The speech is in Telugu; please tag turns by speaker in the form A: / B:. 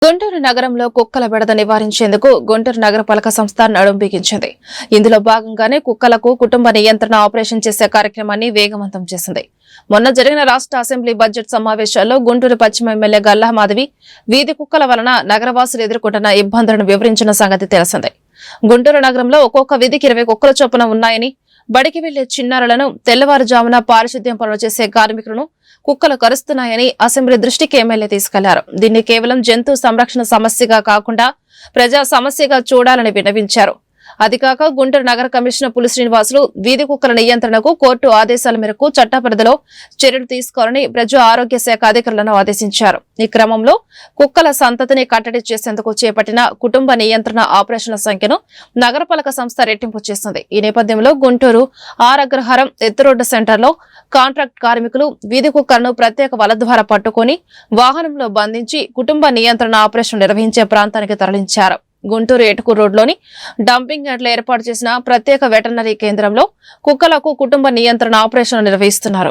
A: గుంటూరు నగరంలో కుక్కల బెడద నివారించేందుకు గుంటూరు నగరపాలక సంస్థ నడుం బిగించింది. ఇందులో భాగంగానే కుక్కలకు కుటుంబ నియంత్రణ ఆపరేషన్ చేసే కార్యక్రమాన్ని వేగవంతం చేసింది. మొన్న జరిగిన రాష్ట్ర అసెంబ్లీ బడ్జెట్ సమావేశాల్లో గుంటూరు పశ్చిమ ఎమ్మెల్యే గల్లా మాధవి వీధి కుక్కల వలన నగరవాసులు ఎదుర్కొంటున్న ఇబ్బందులను వివరించిన సంగతి తెలిసిందే. గుంటూరు నగరంలో ఒక్కొక్క వీధికి 20 కుక్కల చొప్పున ఉన్నాయని, బడికి వెళ్లే చిన్నారులను తెల్లవారుజామున పారిశుద్ధ్యం పనులు చేసే కార్మికులను కుక్కలు కరుస్తున్నాయని అసెంబ్లీ దృష్టికి ఎమ్మెల్యే తీసుకెళ్లారు. దీన్ని కేవలం జంతు సంరక్షణ సమస్యగా కాకుండా ప్రజా సమస్యగా చూడాలని విన్నవించారు. అదికాక గుంటూరు నగర కమిషనర్ పులి శ్రీనివాసులు వీధి కుక్కల నియంత్రణకు కోర్టు ఆదేశాల మేరకు చట్ట పరిధిలో చర్యలు తీసుకోవాలని ప్రజా ఆరోగ్య శాఖ అధికారులను ఆదేశించారు. ఈ క్రమంలో కుక్కల సంతతిని కట్టడి చేసేందుకు చేపట్టిన కుటుంబ నియంత్రణ ఆపరేషన్ల సంఖ్యను నగరపాలక సంస్థ రెట్టింపు చేసింది. ఈ నేపథ్యంలో గుంటూరు ఆర్ అగ్రహారం ఎత్తురోడ్డు సెంటర్లో కాంట్రాక్ట్ కార్మికులు వీధి కుక్కలను ప్రత్యేక వల ద్వారా పట్టుకుని వాహనంలో బంధించి కుటుంబ నియంత్రణ ఆపరేషన్ నిర్వహించే ప్రాంతానికి తరలించారు. గుంటూరు ఏటుకూరు రోడ్లోని డంపింగ్ యార్డ్లో ఏర్పాటు చేసిన ప్రత్యేక వెటర్నరీ కేంద్రంలో కుక్కలకు కుటుంబ నియంత్రణ ఆపరేషన్ నిర్వహిస్తున్నారు.